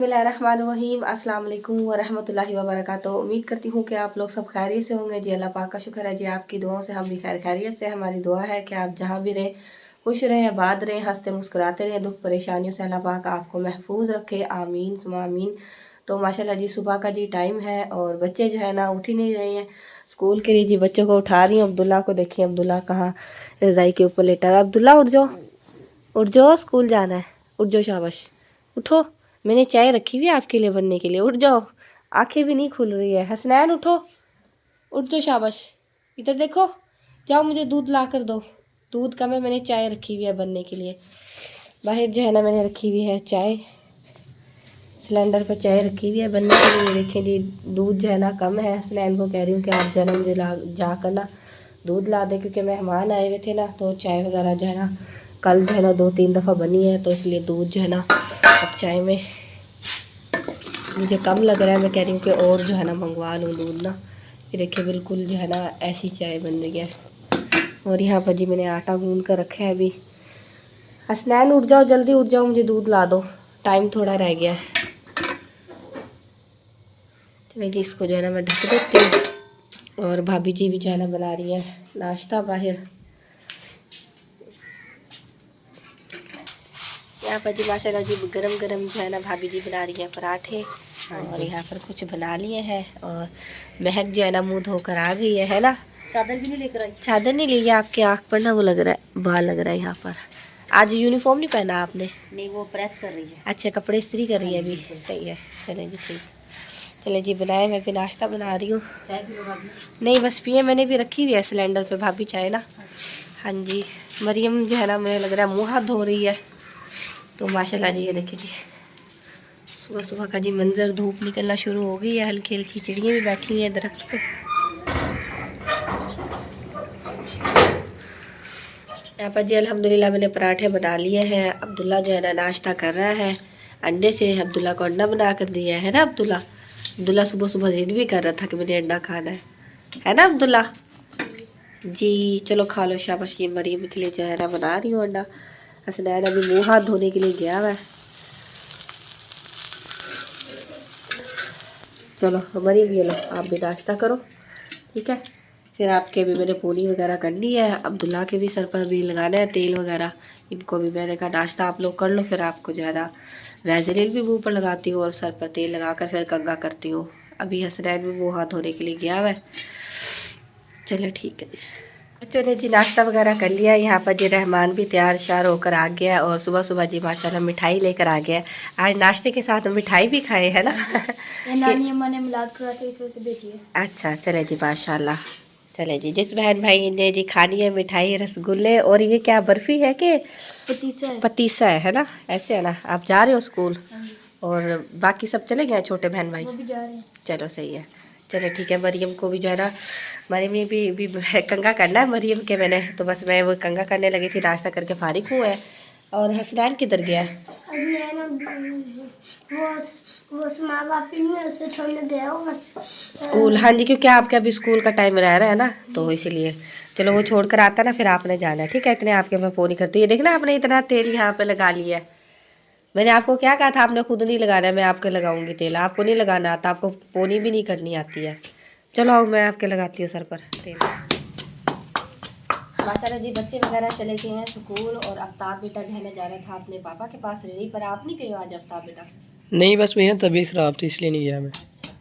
बिस्मिल्लाहिर्रहमानिर्रहीम अस्सलाम वालेकुम वरहमतुल्लाहि वबरकातुहू। उम्मीद करती हूँ कि आप लोग सब खैरियत से होंगे। जी अल्लाह पाक का शुक्र है जी, आपकी दुआओं से हम भी खैरियत से। हमारी दुआ है कि आप जहाँ भी रहें खुश रहें, आबाद रहें, हंसते मुस्कुराते रहें, दुख परेशानियों से अल्लाह पाक आपको महफूज रखे, आमीन सुमा आमीन। तो माशाल्लाह जी सुबह का जी टाइम है और बच्चे जो है ना उठ ही नहीं रहे हैं स्कूल के लिए। जी बच्चों को उठा रही हूँ। अब्दुल्ला को देखिए, अब्दुल्ला कहाँ रज़ाई के ऊपर लेटा है। अब्दुल्ला उठ जाओ, उठ जाओ, स्कूल जाना है, उठ जाओ, शाबाश उठो। मैंने चाय रखी हुई है आपके लिए बनने के लिए, उठ जाओ। आंखें भी नहीं खुल रही है। हसनैन उठो, उठ जाओ, शाबाश। इधर देखो, जाओ मुझे दूध ला कर दो। दूध का मैंने चाय रखी हुई है बनने के लिए। बाहर जो है ना मैंने रखी हुई है चाय, सिलेंडर पर चाय रखी हुई है बनने के लिए। देखें जी दूध जो है ना कम है। हसनैन को कह रही हूँ कि आप जो है ना मुझे जा कर ना दूध ला दे, क्योंकि मेहमान आए हुए थे ना, तो चाय वगैरह जो है ना कल जो है ना 2-3 दफ़ा बनी है, तो इसलिए दूध जो है ना अब चाय में मुझे कम लग रहा है। मैं कह रही हूँ कि और जो है ना मंगवा लूँ दूध ना। ये देखिए बिल्कुल जो है ना ऐसी चाय बन रही है। और यहाँ पर जी मैंने आटा गूंद कर रखा है अभी। हसनैन उठ जाओ, जल्दी उठ जाओ, मुझे दूध ला दो, टाइम थोड़ा रह गया है। चलिए जी इसको जो है ना मैं ढक देती हूँ। और भाभी जी भी जो है ना बना रही है नाश्ता बाहर। यहाँ पर जी माशाल्लाह जी गरम गरम जो है ना भाभी जी बना रही है पराठे। और यहाँ पर कुछ बना लिए हैं और महक जो है ना मुँह धोकर आ गई है ना। चादर भी नहीं लेकर आई? चादर नहीं ली है, आपके आँख पर ना वो लग रहा है, बाल लग रहा है यहाँ पर। आज यूनिफॉर्म नहीं पहना आपने? नहीं, वो प्रेस कर रही है। अच्छा, कपड़े इस्त्री कर रही है अभी, सही है। चले जी ठीक, चले जी बनाए। मैं भी नाश्ता बना रही हूँ। नहीं बस पिए, मैंने भी रखी हुई है सिलेंडर पे भाभी चाय ना। हाँ जी, मरियम जो है ना मुझे लग रहा है मुँह हाथ धो रही है। तो माशाल्लाह जी ये देखिए जी सुबह सुबह का जी मंजर, धूप निकलना शुरू हो गई है, हल्की हल्की चिड़ियाँ भी बैठी हुई हैं दरख्त पे। यहाँ पर जी अल्हम्दुलिल्लाह मैंने पराठे बना लिए हैं। अब्दुल्ला जो है ना नाश्ता कर रहा है अंडे से। अब्दुल्ला को अंडा बना कर दिया है ना। अब्दुल्ला सुबह सुबह जिद भी कर रहा था कि मुझे अंडा खाना है ना अब्दुल्ला जी। चलो खा लो, शाबाश। ये मरीम के लिए जो है ना बना रही हूँ अंडा। हसनैन अभी मुँह हाथ धोने के लिए गया हुआ है। चलो मरीम ये लो, आप भी नाश्ता करो, ठीक है। फिर आपके भी मैंने पूरी वगैरह करनी है। अब्दुल्ला के भी सर पर भी लगाना है तेल वगैरह। इनको भी मैंने कहा नाश्ता आप लोग कर लो, फिर आपको जो है ना वैज़लीन भी मुँह पर लगाती हूँ और सर पर तेल लगा कर फिर कंघा करती हूँ। अभी हसनैन भी मुँह हाथ धोने के लिए गया हुआ है। चलो ठीक है। बच्चों ने जी नाश्ता वगैरह कर लिया। यहाँ पर जी रहमान भी तैयार श्यार होकर आ गया और सुबह सुबह जी माशाल्लाह मिठाई लेकर आ गया। आज नाश्ते के साथ मिठाई भी खाए है ना। नानी अम्मा ने मिलाद करा के इस वजह से भेजी है। अच्छा चले जी माशाल्लाह। चले जी, जिस बहन भाई ने जी खानी है मिठाई, रसगुल्ले और ये क्या बर्फ़ी है कि पतीसा है ना, ऐसे है ना। आप जा रहे हो स्कूल और बाकी सब चले गए छोटे बहन भाई? वो भी जा रहे हैं। चलो सही है। चलो ठीक है। मरियम को भी जो है ना, मरियम ने भी कंघा करना है मरियम के मैंने, तो बस मैं वो कंघा करने लगी थी, नाश्ता करके फारिग हुआ है। और हसनैन किधर गया है? वो माँ बाप ही नहीं उसे छोड़ने गया हो बस स्कूल। हाँ जी, क्योंकि आपके अभी स्कूल का टाइम रह रहा है ना, तो इसीलिए। चलो वो छोड़ कर आता ना, फिर आपने जाना है, ठीक है। इतने आपके मैं फ़ोन ही करती हूँ। ये देखना आपने इतना तेल यहाँ पे लगा लिया है। मैंने आपको क्या कहा था, आपने खुद नहीं लगाना है, मैं आपके लगाऊंगी तेल। आपको नहीं लगाना आता, आपको पोनी भी नहीं करनी आती है। चलो आओ मैं आपके लगाती हूँ सर पर तेल। माशाल्लाह जी बच्चे वगैरह चले गए हैं स्कूल और आफ्ताब बेटा जो है ना जा रहा था अपने पापा के पास रेडी पर। आप नहीं गए हो आज आफ्ताब बेटा? नहीं, बस मेरी तबीयत ख़राब थी इसलिए नहीं गया मैं। अच्छा,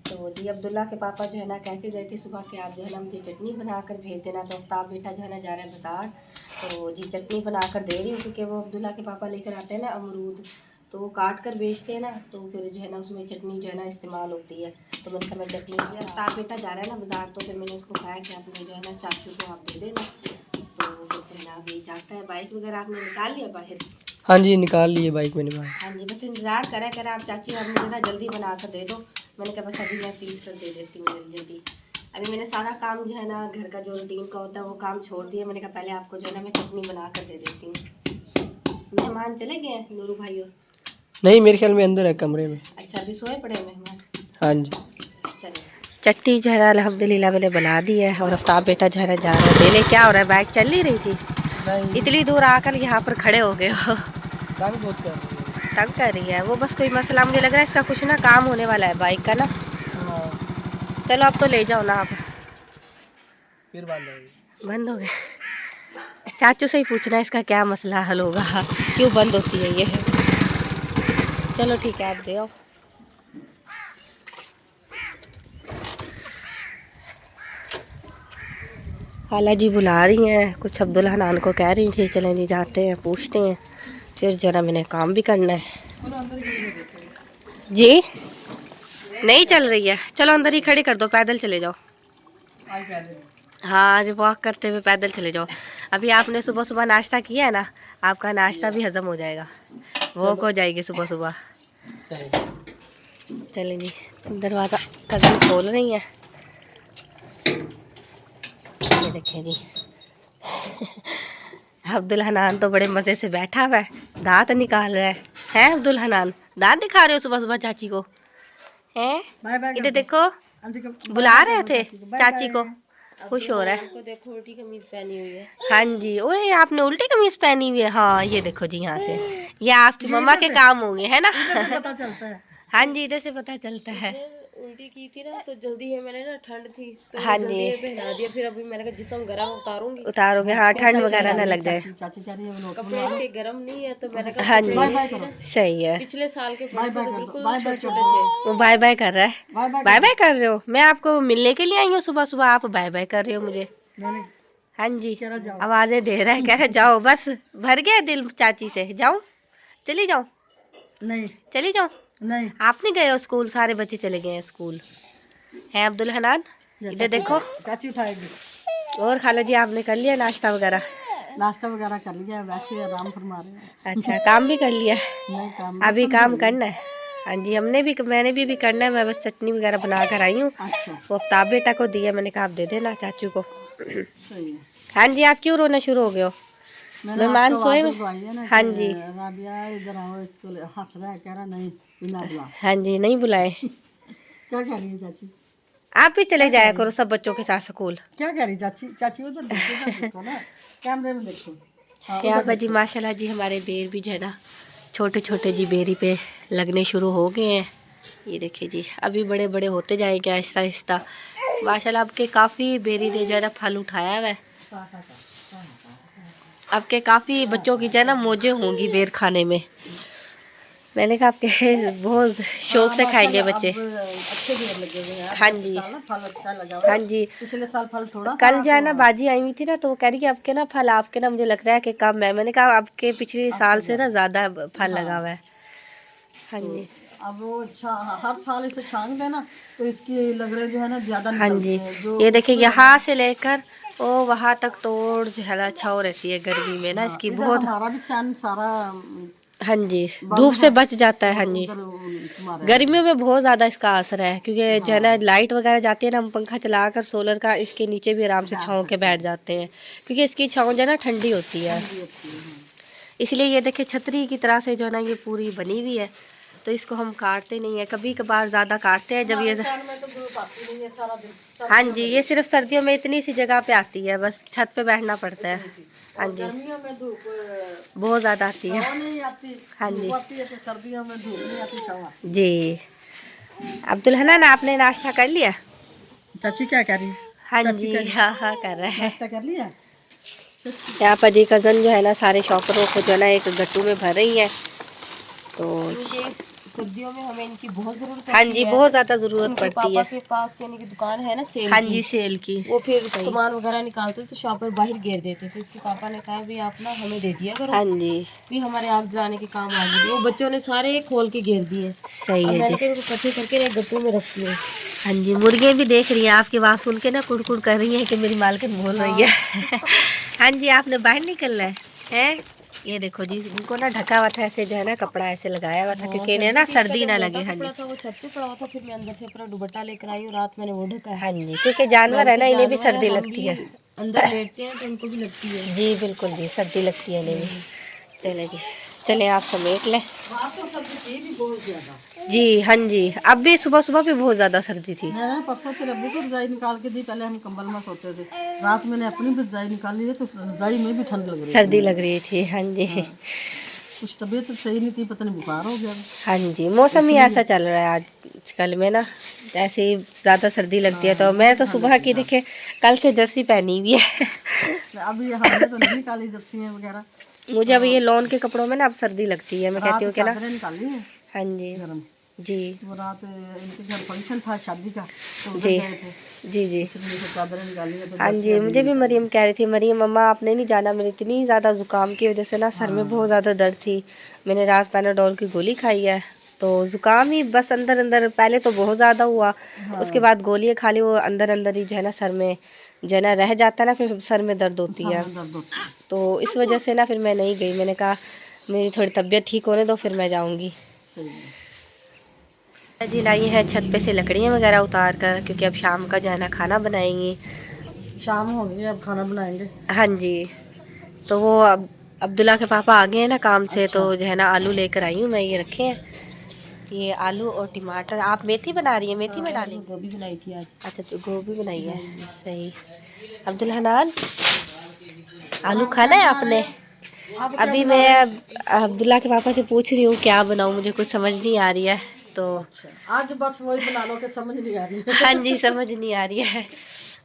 तो जी अब्दुल्ला के पापा जो है ना कह के गए थे सुबह के आप जो है ना मुझे चटनी बना कर भेज देना। तो आफ्ताब बेटा जो है ना जा रहा है बाज़ार, तो जी चटनी बना कर दे रही हूँ, क्योंकि वो अब्दुल्ला के पापा लेकर आते हैं ना अमरूद, तो वो काट कर बेचते हैं ना, तो फिर जो है ना उसमें चटनी जो है ना इस्तेमाल होती है। तो मैंने कहा मैं चटनी दिया। आफ्ताब बेटा जा रहा है ना बाज़ार, तो फिर मैंने उसको कहा कि आपने जो है ना चाचू को आप दे देना। तो फिर जो है ना अभी जाता है। बाइक वगैरह आपने निकाल लिया बाहर? हाँ जी, निकाल लिए बाइक मैंने बाहर। हाँ जी, बस इंतज़ार करा आप चाची, आप मुझे ना जल्दी बना कर दे दो। मैंने कहा बस अभी मैं पीस कर दे देती हूँ जल्दी। अभी मैंने सारा काम जो है ना घर का जो रूटीन का होता है वो काम छोड़ दिया। मैंने कहा पहले आपको जो है ना मैं चटनी बना कर दे देती हूँ। मेहमान चले गए हैं नूरू भाइयों? नहीं, मेरे ख्याल में अंदर है कमरे में। अच्छा, अभी सोए पड़े मेहमान? हाँ जी। चलिए, चटनी जो है ना अल्हम्दुलिल्लाह मैंने बना दी है। और आफ्ताब बेटा जो है ना जा रहा है देने। क्या हो रहा है, बाइक चल नहीं रही थी? इतनी दूर आकर यहाँ पर खड़े हो गए हो। बहुत कर रही है। तंग कर रही है वो, बस कोई मसला मुझे लग रहा है इसका कुछ ना काम होने वाला है बाइक का ना। चलो अब तो ले जाओ ना आप। फिर बंद हो गए। चाचू से ही पूछना है इसका क्या मसला हल होगा, क्यों बंद होती है ये। चलो ठीक है आप दे आओ। खाला जी बुला रही हैं, कुछ अब्दुल हनान को कह रही थी, चलें जी जाते हैं पूछते हैं, फिर जरा मैंने काम भी करना है। जी नहीं चल रही है, चलो अंदर ही खड़ी कर दो, पैदल चले जाओ। हाँ आज वॉक करते हुए पैदल चले जाओ। अभी आपने सुबह सुबह नाश्ता किया है ना, आपका नाश्ता भी हजम हो जाएगा, वॉक हो जाएगी सुबह सुबह। चलें जी, दरवाज़ा कदम खोल रही है, ये देखें जी। अब्दुल हनान तो बड़े मज़े से बैठा हुआ है, दांत निकाल रहा है अब्दुल हनान, दांत दिखा रहे हो सुबह सुबह चाची को हैं? इधर देखो, बुला रहे थे चाची को, खुश हो रहा है। तो देखो उल्टी कमीज पहनी हुई है। हाँ जी, ओए आपने उल्टी कमीज पहनी हुई है। हाँ ये देखो जी, यहाँ से ये आपकी मम्मा के काम होंगे है ना। पता चलता है। हाँ जी इधर से पता चलता है। उल्टी की थी ना तो जल्दी है, मैंने ना ठंड थी तो हाँ जल्दी जी है पहना दिया, फिर अभी मैंने कहा जिस्म गर्म उतारूंगी, उतारोगे, हाँ ठंड वगैरह ना लग जाए। चाची कह रही है वो कपड़े इसके गर्म नहीं है तो मैंने कहा हाँ कपड़े जी ले लेना। सही है। पिछले साल के बाय फोटो बाय तो कर दो, बिल्कुल बाय बाय छोटे कर छोटे दो, थे। वो बाय बाय कर रहा है, बाय बाय बाय बाय कर रहे हो। मैं आपको मिलने के लिए आई हूँ सुबह सुबह, आप बाय बाय कर रहे हो मुझे। नहीं हाँ जी कह रहा जाओ। आवाज़ें दे रहा है, कह रहा जाओ, बस भर गया दिल चाची से। जाऊँ, चली जाऊँ, नहीं चली जाऊँ। नहीं आप नहीं गए हो स्कूल, सारे बच्चे चले गए हैं स्कूल। हैं अब्दुल हनान, इधर देखो। चाची उठाएगी। और खाला जी आपने कर लिया नाश्ता वगैरह? नाश्ता वगैरह कर लिया, वैसे आराम फरमा रहे हैं। अच्छा काम भी कर लिया? नहीं काम अभी काम करना है। हाँ जी मैंने भी करना है, मैं बस चटनी वगैरह बना कर आई हूँ। अच्छा वो आफ्ताब बेटा को दिया मैंने कहा आप दे देना चाचू को। सही है। हाँ जी आप क्यों रोना शुरू हो गए हो? मेहमान सोए में? हाँ जी राबिया इधर आओ, इसको हंस रहा है, कह रहा नहीं बिना बुला। हाँ जी नहीं बुलाए। क्या कह रही है चाची? आप भी चले जाया करो सब बच्चों के साथ स्कूल। क्या कह रही चाची? चाची उधर देखो ना, कैमरे में देखो। हाँ, यहाँ पर जी माशाल्लाह जी हमारे बेर भी जो है ना छोटे छोटे जी बेरी पे लगने शुरू हो गए हैं। ये देखिए जी अभी बड़े बड़े होते जाएंगे आहिस्ता आहिस्ता। माशाल्लाह अब के काफ़ी बेरी ने जो है ना फल उठाया हुआ है। अब के काफ़ी बच्चों की जो है ना मौजें होंगी बेर खाने में। मैंने कहा आपके बहुत शौक से खाएंगे बच्चे। अच्छे बेर लगे हुए हैं। हाँ जी फल अच्छा लगा हुआ है। हाँ जी पिछले साल फल थोड़ा कल जो है ना बाजी आई हुई थी ना, तो वो कह रही कि आपके ना फल आपके ना मुझे लग रहा है कि कम है। मैंने कहा आपके पिछले साल से ना ज़्यादा फल लगा हुआ है। हाँ जी अब वो हर साल इसे छांग देना तो इसकी लग रही जो है ना ज्यादा हाँ जी ये देखिए यहाँ से लेकर वो वहाँ तक तोड़ जो है ना छाँव रहती है गर्मी में ना इसकी बहुत। हमारा भी चैन सारा हाँ जी धूप से बच जाता है। हाँ जी तुम्हारा गर्मियों में बहुत ज़्यादा इसका असर है, क्योंकि जो है ना लाइट वगैरह जाती है ना, हम पंखा चलाकर सोलर का इसके नीचे भी आराम से छाँव के बैठ जाते हैं, क्योंकि इसकी छाँव जो है ना ठंडी होती है। इसलिए ये देखिए छतरी की तरह से जो है ना ये पूरी बनी हुई है, तो इसको हम काटते नहीं है, कभी कभार ज़्यादा काटते हैं जब ये। हाँ जी ये सिर्फ सर्दियों में इतनी सी जगह पे आती है, बस छत पे बैठना पड़ता है। हाँ जी गर्मियों में धूप बहुत ज़्यादा आती है। नहीं आती। हाँ जी धूप आती है तो सर्दियों में धूप नहीं आती, छावा। जी अब्दुल हनान आपने नाश्ता कर लिया? चाची क्या कर रही है? हाँ जी हाँ हाँ कर रहा है। नाश्ता कर लिया? यहाँ पर जी कज़न जो है ना सारे शॉपरों को जो है ना एक गट्टू में भर रही है, तो सर्दियों में हमें इनकी बहुत जरूरत हाँ जी बहुत ज़्यादा ज़रूरत पड़ती पापा है। के पास यानी कि दुकान है ना सेल हाँ की, जी सेल की। वो फिर सामान वगैरह निकालते तो शॉपर बाहर घेर देते, तो इसके पापा ने कहा भी आप ना हमें दे दिया करो, हाँ जी भी हमारे आग जलाने के काम आ गए। वो बच्चों ने सारे खोल के घेर दिए। सही अब है मैंने जी। फिर उनको इकट्ठे करके एक गट्टू में रखती हूँ। हाँ जी मुर्गे भी देख रही हैं आपकी बात सुन के ना, कुड़कुड़ कर रही है कि मेरी मालकिन बोल रही है। हाँ जी आपने बाहर निकलना है? ये देखो जी इनको ना ढका हुआ था ऐसे जो है ना, कपड़ा ऐसे लगाया हुआ था क्योंकि इन्हें ना सर्दी ना लगे। हाँ जी था वो छत पे पड़ा हुआ था, फिर मैं अंदर से पूरा दुपट्टा लेकर आई और रात मैंने वो ढका है। हाँ जी क्योंकि जानवर है ना, इन्हें भी सर्दी हम लगती भी है। अंदर लेटते हैं तो उनको भी लगती है। जी बिल्कुल जी सर्दी लगती है इन्हें भी। चले जी चले आप समेट लें। जी हाँ जी अब भी सुबह सुबह भी बहुत ज़्यादा सर्दी थी। मैंने परसों से रब्बी को रजाई निकाल के दी, पहले हम कंबल में सोते थे, रात मैंने अपनी भी रजाई निकाली है तो रजाई में भी ठंड लग रही है। सर्दी लग रही थी। हाँ जी कुछ तबीयत सही नहीं थी, पता नहीं बुखार हो गया। हाँ जी, मौसम ही ऐसा चल रहा है आजकल में ना, ऐसे ही ज़्यादा सर्दी लगती है। तो मैं तो सुबह की देखे कल से जर्सी पहनी हुई है। अभी हमने तो नहीं निकाली जर्सियाँ वगैरह। मुझे अब ये लॉन के कपड़ों में ना अब सर्दी लगती है। मैं कहती हूँ कि ना, चादरें निकाली है हाँ जी गरम। जी वो रात इनके घर फंक्शन था शादी का, तो उधर जी गए थे, जी जी इसलिए फिर चादरें निकाली है। तो हाँ जी, मुझे भी मरियम कह रही थी, मरियम मम्मा आपने नहीं जाना, मेरी इतनी ज़्यादा ज़ुकाम की वजह से ना सर में बहुत ज़्यादा दर्द थी। मैंने रात पैनाडोल की गोली खाई है, तो ज़ुकाम ही बस अंदर अंदर पहले तो बहुत ज़्यादा हुआ, उसके बाद गोलियाँ खा ली, वो अंदर अंदर ही जो है ना सर में जो है ना रह जाता है ना, फिर सर में दर्द होती है। तो इस वजह से ना फिर मैं नहीं गई। मैंने कहा मेरी थोड़ी तबीयत ठीक होने दो, फिर मैं जाऊँगी। जी लाई है छत पे से लकड़ियाँ वगैरह उतार कर, क्योंकि अब शाम का जो है ना खाना बनाएंगी। शाम हो गई, अब खाना बनाएंगे। हाँ जी, तो वो अब अब्दुल्ला के पापा आ गए हैं ना काम से, तो जो है ना आलू लेकर आई हूँ मैं, ये रखे हैं, ये आलू और टमाटर। आप मेथी बना रही है, मेथी में डालेंगे? गोभी बनाई थी आज। अच्छा, तो गोभी बनाई है, सही। अब्दुल हनान, आलू खाना है आपने? अभी मैं अब्दुल्ला के पापा से पूछ रही हूँ क्या बनाऊँ, मुझे कुछ समझ नहीं आ रही है। तो आज बस वही बना लो कि समझ नहीं आ रही है। हाँ जी, समझ नहीं आ रही है।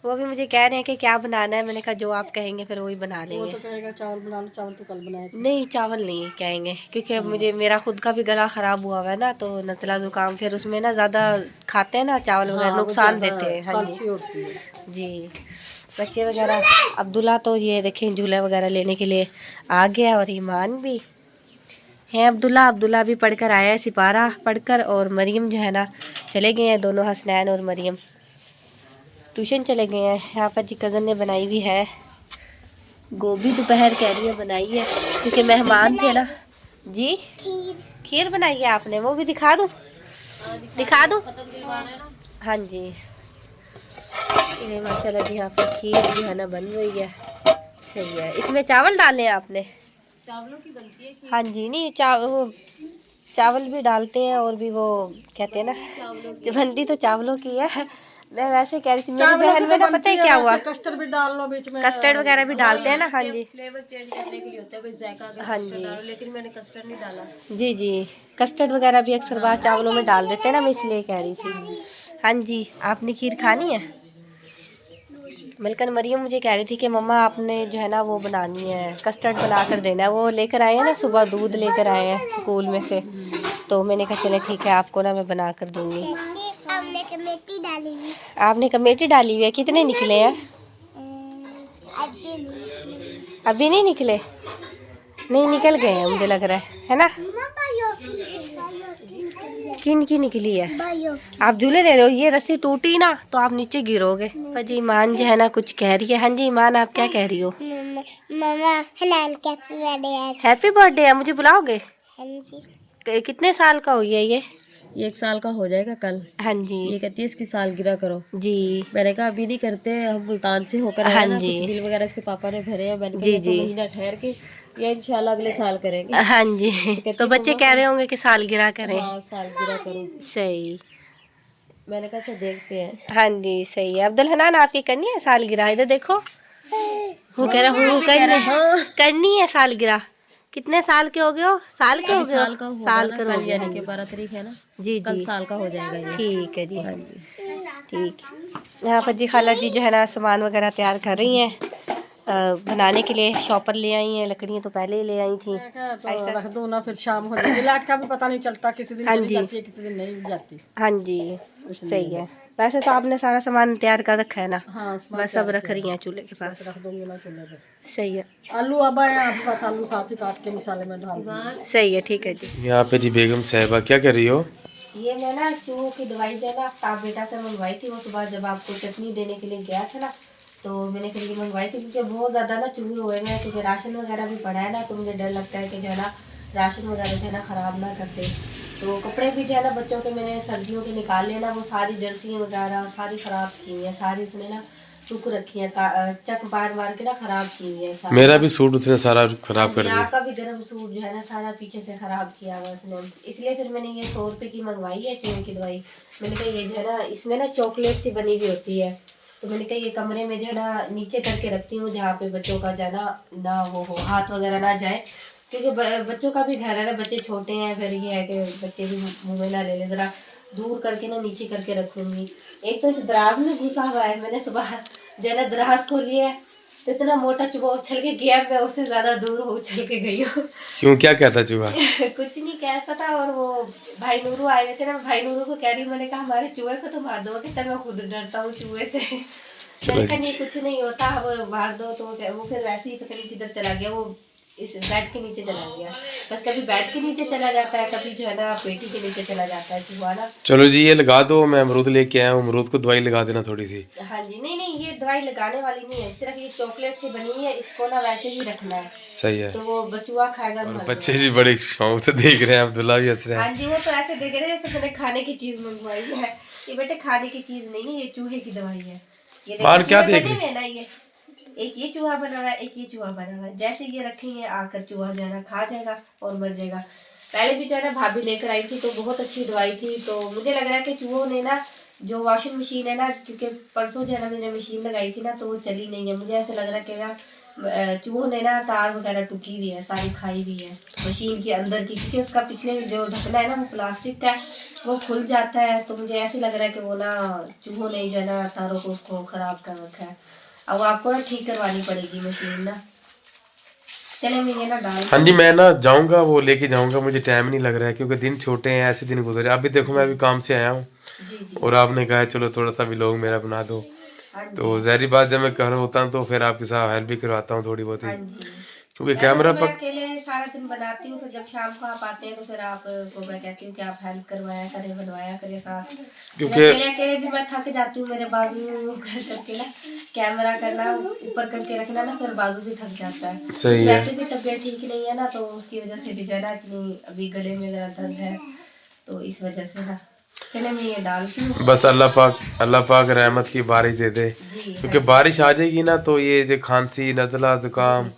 वो भी मुझे कह रहे हैं कि क्या बनाना है। मैंने कहा जो आप कहेंगे फिर वही बना वो लेंगे। तो कहेगा चावल बना लो, चावल तो कल बनाए थे। नहीं, चावल नहीं कहेंगे, क्योंकि अब मुझे मेरा खुद का भी गला ख़राब हुआ हुआ है ना, तो नज़ला ज़ुकाम, फिर उसमें ना ज़्यादा खाते हैं ना चावल वगैरह, नुकसान देते हैं। हाँ जी होती है। जी, बच्चे वगैरह। अब्दुल्ला तो ये देखें झूला वगैरह लेने के लिए आ गया, और ईमान भी है। अब्दुल्ला भी पढ़कर आया है, सिपारा पढ़कर, और मरियम जो है ना चले गए हैं दोनों, हसनैन और मरियम ट्यूशन चले गए हैं। यहाँ पर जी कज़न ने बनाई हुई है गोभी, दोपहर कह रही है बनाई है, क्योंकि मेहमान थे ना जी। खीर बनाई है आपने, वो भी दिखा दूँ? दिखा दूँ? हाँ जी, ये माशाल्लाह जी यहाँ पर खीर जो है ना बन रही है, सही है। इसमें चावल डाले हैं आपने? चावलों की बनती है। हाँ जी, नहीं वो चावल भी डालते हैं, और भी वो कहते हैं ना, जो बनती तो चावलों की है। मैं वैसे कह रही थी, मेरे जहन में ना पता है क्या हुआ, कस्टर्ड भी डाल लो बीच में, कस्टर्ड वगैरह भी डालते हैं ना। हाँ जी, फ्लेवर चेंज करने के लिए होता है भाई, जायका अगर हाँ कस्टर्ड जी डालो, लेकिन मैंने कस्टर्ड नहीं डाला। जी जी, कस्टर्ड वगैरह भी अक्सर बार चावलों में डाल देते हैं ना, मैं इसलिए कह रही थी। हाँ जी, आपने खीर खानी है? बल्कि मरियम मुझे कह रही थी कि मम्मा आपने जो है ना वो बनानी है, कस्टर्ड बना कर देना है। वो लेकर आए हैं ना, सुबह दूध लेकर आए हैं स्कूल में से, तो मैंने कहा चले ठीक है, आपको ना मैं बना कर दूँगी। हमने कमेटी डाली हुई। आपने कमेटी डाली हुई है? कितने निकले हैं? अभी नहीं निकले? नहीं, निकल गए हैं मुझे लग रहा है ना? किन की निकली है? आप झूले ले रहे हो, ये रस्सी टूटी ना तो आप नीचे गिरोगे। पर जी ईमान जो है ना कुछ कह रही है। हाँ जी ईमान, आप क्या कह रही हो? मम्मा हनान का बर्थडे है। हैप्पी बर्थडे है, मुझे बुलाओगे? हाँ जी। कितने साल का हुई है ये? 1 साल का हो जाएगा कल। हाँ जी। ये कहती है इसकी सालगिरह करो। जी, मैंने कहा अभी नहीं करते, हम मुल्तान से होकर आए हाँ ना, जी। कुछ बिल वगैरह इसके पापा ने भरे हैं, मैंने जी, कहा तो जी। महीना ठहर के या इंशाल्लाह अगले साल करेंगे। हाँ जी, तो बच्चे कह रहे होंगे कि सालगिरह करें। हाँ, सालगिरह करो। सही। मैंने कहा अच्छा देखते हैं। हाँ जी, सही है। अब्दुल हनान आपकी करनी है सालगिरह? इधर देखो, वो कह रहा हूँ करनी है सालगिरह। कितने साल के हो गए हो? साल के हो गए हो? साल का होगा साल ना, के कल हो गए। यानी कि 12 तारीख है ना, जी कल जी, साल का हो जाएगा ये। ठीक है जी। हाँ जी। ठीक। यहाँ पर जी खाला जी जो है ना सामान वगैरह तैयार कर रही हैं बनाने के लिए। शॉपर ले आई हैं, लकड़ियाँ तो पहले ही ले आई थी। तो रख दो ना, फिर शाम हो जाएगी। लाइट का भी पता नहीं चलता, किसी दिन हाँ चली जी। जाती है, किसी दिन नहीं जाती। हाँ जी, सही है। वैसे तो आपने सारा सामान तैयार कर रखा है ना? हाँ, बस सब रख रही हैं चूल्हे के पास। रख दूंगी ना चूल्हे पे। सही है, आलू अब आए आपके पास, आलू साथ ही काट के मसाले में डाल दूंगी। सही है, ठीक है जी। यहाँ पे जी बेगम साहिबा क्या कर रही हो? ये मैं ना चूहों की दवाई जो है ना आफ्ताब बेटा से मंगवाई थी। वो सुबह जब आपको चटनी देने के लिए गया था ना, तो मैंने फिर ये मंगवाई थी, क्योंकि बहुत ज़्यादा ना चूहे हुए हैं, क्योंकि राशन वगैरह भी पड़ा है ना, तो मुझे डर लगता है कि जो है ना राशन वगैरह जो है ना ख़राब ना कर दे। तो कपड़े भी जो है ना बच्चों के मैंने सर्दियों के निकाले ना, वो सारी जर्सी वगैरह सारी ख़राब की हैं, सारी उसने ना टुक रखी है, चक मार मार के ना ख़राब की है। मेरा भी सूट उसने सारा खराब कर दिया। आपका भी गर्म सूट जो है ना सारा पीछे से ख़राब किया हुआ उसने, इसलिए फिर मैंने ये 100 रुपये की मंगवाई है चूहे की दवाई। मैंने कहा ये जो है ना इसमें ना चॉकलेट सी बनी हुई होती है, तो मैंने कहा ये कमरे में जो है ना नीचे करके रखती हूँ, जहाँ पे बच्चों का जो है ना वो हो, हाथ वगैरह ना जाए, क्योंकि बच्चों का भी घर है ना, बच्चे छोटे हैं, फिर ये है कि बच्चे भी मुंह में ना ले लें। ज़रा दूर करके ना नीचे करके रखूँगी। एक तो इस दराज में घुसा हुआ है, मैंने सुबह जो है ना दराज को लिया है तो इतना मोटा चूहा उछल के गया, मैं उससे ज़्यादा दूर हो उछल के गई हूँ। क्यों, क्या कहता चूहा? कुछ नहीं कहता था। और वो भाई नूरू आए हुए थे ना, भाई नूरू को कह रही हूँ, मैंने कहा हमारे चूहे को तो मार दो, कहता मैं खुद डरता हूँ चूहे से। मैंने कहा नहीं कुछ नहीं होता, अब मार दो। तो वो फिर वैसे ही पता नहीं किधर चला गया, वो इस बेड के नीचे चला गया। बस कभी बेड के नीचे चला जाता है, कभी जो है ना पेटी के नीचे चला जाता है चूहा ना। चलो जी ये लगा दो, मैं अमरूद लेके आया हूँ, अमरूद को दवाई लगा देना थोड़ी सी। हाँ जी, नहीं नहीं ये दवाई लगाने वाली नहीं है, सिर्फ ये चॉकलेट से बनी है, इसको ना वैसे ही रखना है। सही है। तो वो बचुआ खाएगा। और बच्चे जी बड़े शौक से देख रहे हैं, अब्दुल्ला भी हंस रहे हैं। हाँ जी, वो तो ऐसे देख रहे हैं जैसे मैंने खाने की चीज मंगवाई है। ये बेटे खाने की चीज नहीं है, ये चूहे की दवाई है। ये बाहर क्या चूहे देख बने रहे? हुए हैं ना, ये एक ये चूहा बना हुआ है, एक ये चूहा बना हुआ है। जैसे ये रखेंगे आकर चूहा जो है ना खा जाएगा और मर जाएगा। पहले भी जो है ना भाभी लेकर आई थी तो बहुत अच्छी दवाई थी। तो मुझे लग रहा है कि चूहों ने ना जो वॉशिंग मशीन है ना, क्योंकि परसों जो है ना मैंने मशीन लगाई थी ना तो वो चली नहीं है। मुझे ऐसा लग रहा है कि यार चूहों ने ना तार वगैरह टुकी हुई है, सारी खाई हुई है मशीन के अंदर की, क्योंकि उसका पिछले जो ढकना है ना वो प्लास्टिक का है, वो खुल जाता है। तो मुझे ऐसे लग रहा है कि वो ना चूहों ने जो है ना तारों को उसको ख़राब कर रखा है। अब आपको ना ठीक करवानी पड़ेगी मशीन ना। चले मैं ये ना डाल। हाँ जी मैं ना जाऊंगा, वो लेके जाऊंगा, मुझे टाइम नहीं लग रहा है क्योंकि दिन छोटे हैं, ऐसे दिन गुजरे। अभी देखो मैं अभी काम से आया हूँ जी जी। और आपने कहा चलो थोड़ा सा व्लॉग मेरा बना दो, हाँ जी। तो ज़ाहिर बात जब मैं घर होता हूँ तो फिर आपके साथ हेल्प भी करवाता हूँ थोड़ी बहुत ही, हाँ जी। क्योंकि मैं कैमरा मैं पर अकेले सारा दिन बनाती हूँ, फिर जब शाम को आप आते हैं तो फिर आप को मैं कहती हूँ कि आप हेल्प करवाया करें, बनवाया करें साथ। क्योंकि अकेले अकेले भी मैं थक जाती हूँ, मेरे बाजू कर करके ना कैमरा करना ऊपर करके रखना ना, फिर बाजू भी थक जाता है। सही है। वैसे भी तबीयत ठीक नहीं है ना, तो उसकी वजह से भी जो है ना इतनी अभी गले में ज़रा दर्द है, तो इस वजह से ना। चले मैं ये डालती हूँ। बस अल्लाह पाक रहमत की बारिश दे दे, जी क्योंकि बारिश आ जाएगी ना तो ये जो खांसी नज़ला जुकाम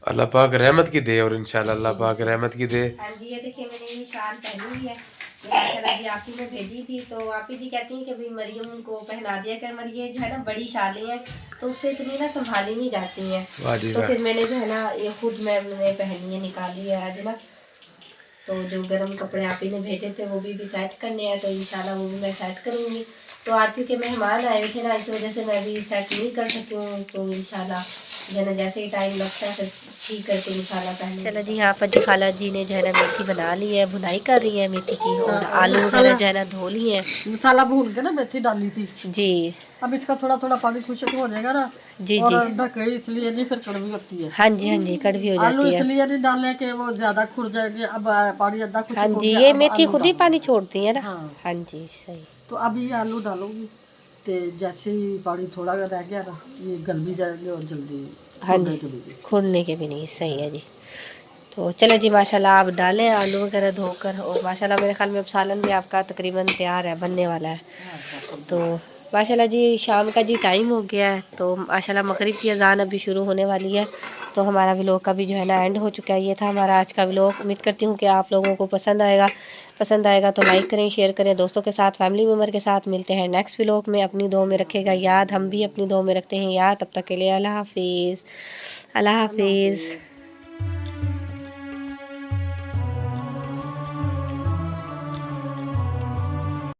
अल्लाह पाक रहमत की दे, और इंशाल्लाह अल्लाह पाक रहमत की दे। हाँ जी, ये देखिए मैंने ये शाल पहनी हुई है, ये माशाल्लाह जी आप ही ने भेजी थी। तो आप ही जी कहती हैं कि भाई मरियम को पहना दिया कर, मगर ये जो है ना बड़ी शालें हैं तो उससे इतनी ना संभाली नहीं जाती हैं। वाह जी तो वाह। फिर मैंने जो है ना ये खुद मैंने पहनी है, निकाली है आज ना। तो जो गर्म कपड़े आप ही ने भेजे थे वो भी सेट करने हैं, तो इंशाल्लाह वो भी मैं सेट करूँगी। तो आज क्योंकि मेहमान आए हुए थे ना, इस वजह से मैं भी सेट नहीं कर सकी हूँ। तो इंशाल्लाह जो है जैसे ही टाइम लगता है फिर ठीक करके इंशाल्लाह पहले। चलो जी, यहाँ पर जी खाला जी ने जो है ना मेथी बना ली है, भुनाई कर रही है मेथी की, और आलू वगैरह जो है ना धो लिए हैं। मसाला भून के ना मेथी डाली थी जी। अब इसका थोड़ा थोड़ा पानी खुशक हो जाएगा ना। जी और जी। ढके इसलिए नहीं, फिर कड़वी होती है। हाँ जी हाँ जी, कड़वी हो आलू जाती है। इसलिए नहीं डालने के वो ज्यादा खुर जाएंगे। अब पानी अद्धा खुशक हाँ हो जी, गया, ये अब मेथी आलू खुद ही डालो। पानी छोड़ती है ना। हाँ। हाँ जी सही। तो अभी ये आलू डालूंगी, तो जैसे ही पानी थोड़ा रह गया ना, ये गल जाएंगे और जल्दी हाँ जी, खोलने के भी नहीं, सही है जी। तो चलो जी माशाल्लाह आप डालें आलू वगैरह धोकर, और माशाल्लाह मेरे ख्याल में अब सालन भी आपका तकरीबन तैयार है, बनने वाला है। तो माशाल्लाह जी शाम का जी टाइम हो गया है, तो माशाल्लाह मगरिब की अज़ान अभी शुरू होने वाली है। तो हमारा व्लॉग का भी जो है ना एंड हो चुका है। ये था हमारा आज का व्लॉग। उम्मीद करती हूँ कि आप लोगों को पसंद आएगा तो लाइक करें, शेयर करें दोस्तों के साथ, फैमिली मेम्बर के साथ। मिलते हैं नेक्स्ट व्लॉग में। अपनी दुआ में रखेगा याद, हम भी अपनी दुआ में रखते हैं याद। तब तक के लिए अल्लाह हाफिज़।